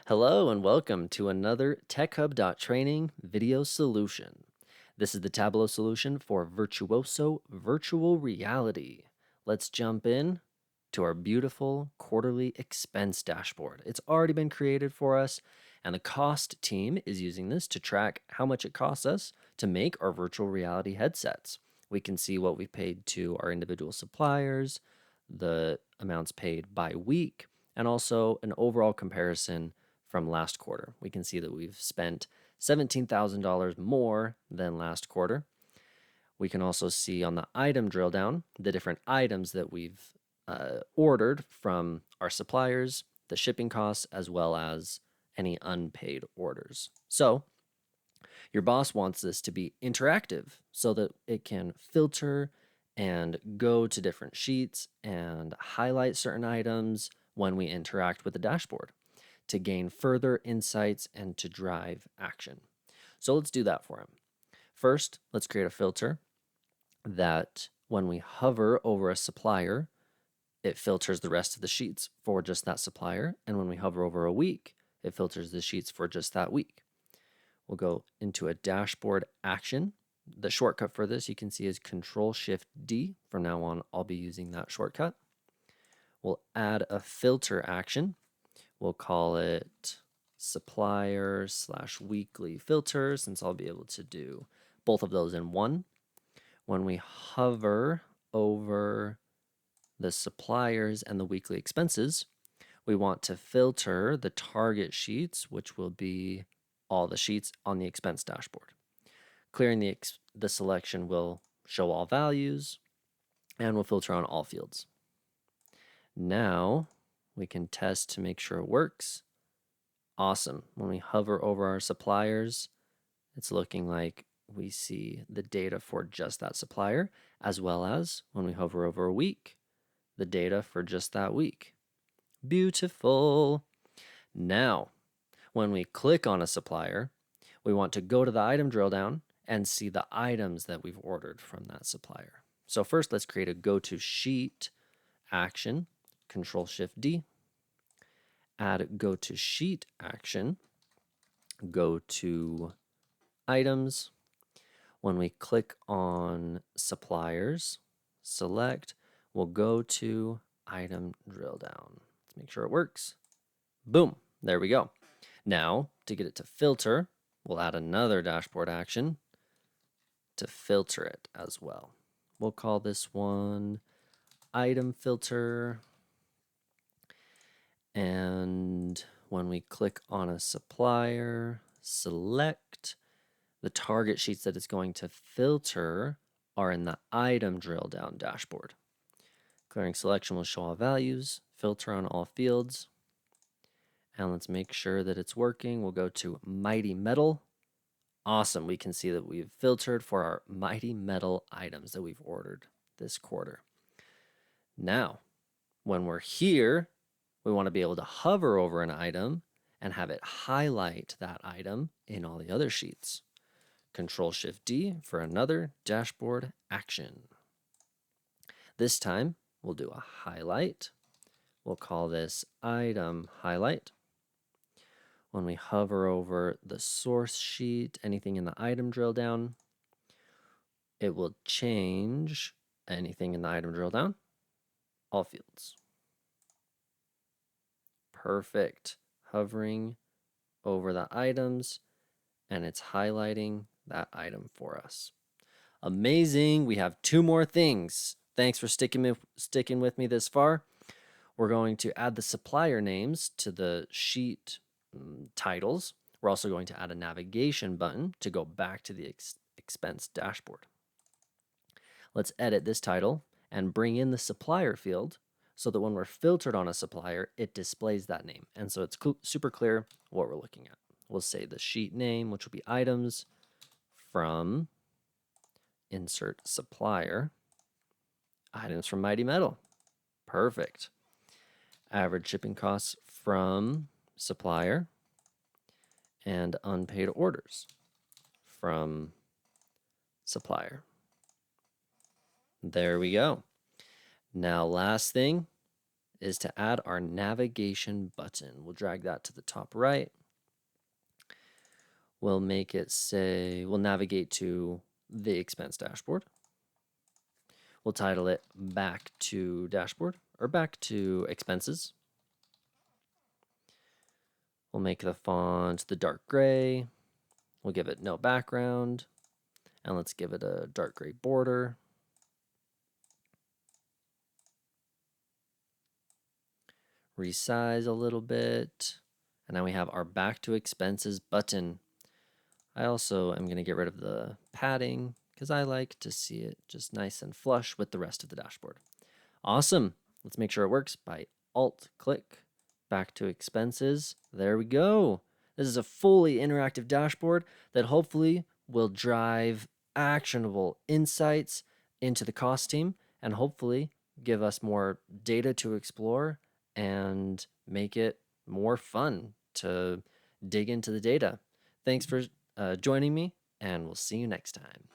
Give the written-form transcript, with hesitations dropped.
Hello and welcome to another TechHub.training video solution. This is the Tableau solution for Virtuoso virtual reality. Let's jump in to our beautiful quarterly expense dashboard. It's already been created for us, and the cost team is using this to track how much it costs us to make our virtual reality headsets. We can see what we paid to our individual suppliers, the amounts paid by week, and also an overall comparison from last quarter. We can see that we've spent $17,000 more than last quarter. We can also see on the item drill down the different items that we've ordered from our suppliers, the shipping costs, as well as any unpaid orders. So your boss wants this to be interactive so that it can filter and go to different sheets and highlight certain items when we interact with the dashboard to gain further insights and to drive action. So let's do that for him. First, let's create a filter that when we hover over a supplier, it filters the rest of the sheets for just that supplier. And when we hover over a week, it filters the sheets for just that week. We'll go into a dashboard action. The shortcut for this you can see is Control-Shift-D. From now on, I'll be using that shortcut. We'll add a filter action. We'll call it supplier/weekly filter, since I'll be able to do both of those in one. When we hover over the suppliers and the weekly expenses, we want to filter the target sheets, which will be all the sheets on the expense dashboard. Clearing the selection will show all values and will filter on all fields. Now we can test to make sure it works. Awesome. When we hover over our suppliers, it's looking like we see the data for just that supplier, as well as when we hover over a week, the data for just that week. Beautiful. Now, when we click on a supplier, we want to go to the item drill down and see the items that we've ordered from that supplier. So first, let's create a go to sheet action, Control-Shift-D. Add go to sheet action, go to items. When we click on suppliers, select, we'll go to item drill down. Let's make sure it works. Boom, there we go. Now, to get it to filter, we'll add another dashboard action to filter it as well. We'll call this one item filter. And when we click on a supplier, select, the target sheets that it's going to filter are in the item drill down dashboard. Clearing selection will show all values, filter on all fields. And let's make sure that it's working. We'll go to Mighty Metal. Awesome. We can see that we've filtered for our Mighty Metal items that we've ordered this quarter. Now, when we're here, we want to be able to hover over an item and have it highlight that item in all the other sheets. Control-Shift-D for another dashboard action. This time, we'll do a highlight. We'll call this item highlight. When we hover over the source sheet, anything in the item drill down, it will change anything in the item drill down, all fields. Perfect. Hovering over the items, and it's highlighting that item for us. Amazing. We have two more things. Thanks for sticking with me this far. We're going to add the supplier names to the sheet titles. We're also going to add a navigation button to go back to the expense dashboard. Let's edit this title and bring in the supplier field so that when we're filtered on a supplier, it displays that name. And so it's super clear what we're looking at. We'll say the sheet name, which will be items from insert supplier, items from Mighty Metal. Perfect. Average shipping costs from supplier, and unpaid orders from supplier. There we go. Now, last thing is to add our navigation button. We'll drag that to the top right. We'll make it say, we'll navigate to the expense dashboard. We'll title it back to dashboard or back to expenses. We'll make the font the dark gray. We'll give it no background. And let's give it a dark gray border. Resize a little bit. And now we have our back to expenses button. I also am going to get rid of the padding because I like to see it just nice and flush with the rest of the dashboard. Awesome. Let's make sure it works by Alt-click, back to expenses. There we go. This is a fully interactive dashboard that hopefully will drive actionable insights into the cost team and hopefully give us more data to explore and make it more fun to dig into the data. Thanks for joining me, and we'll see you next time.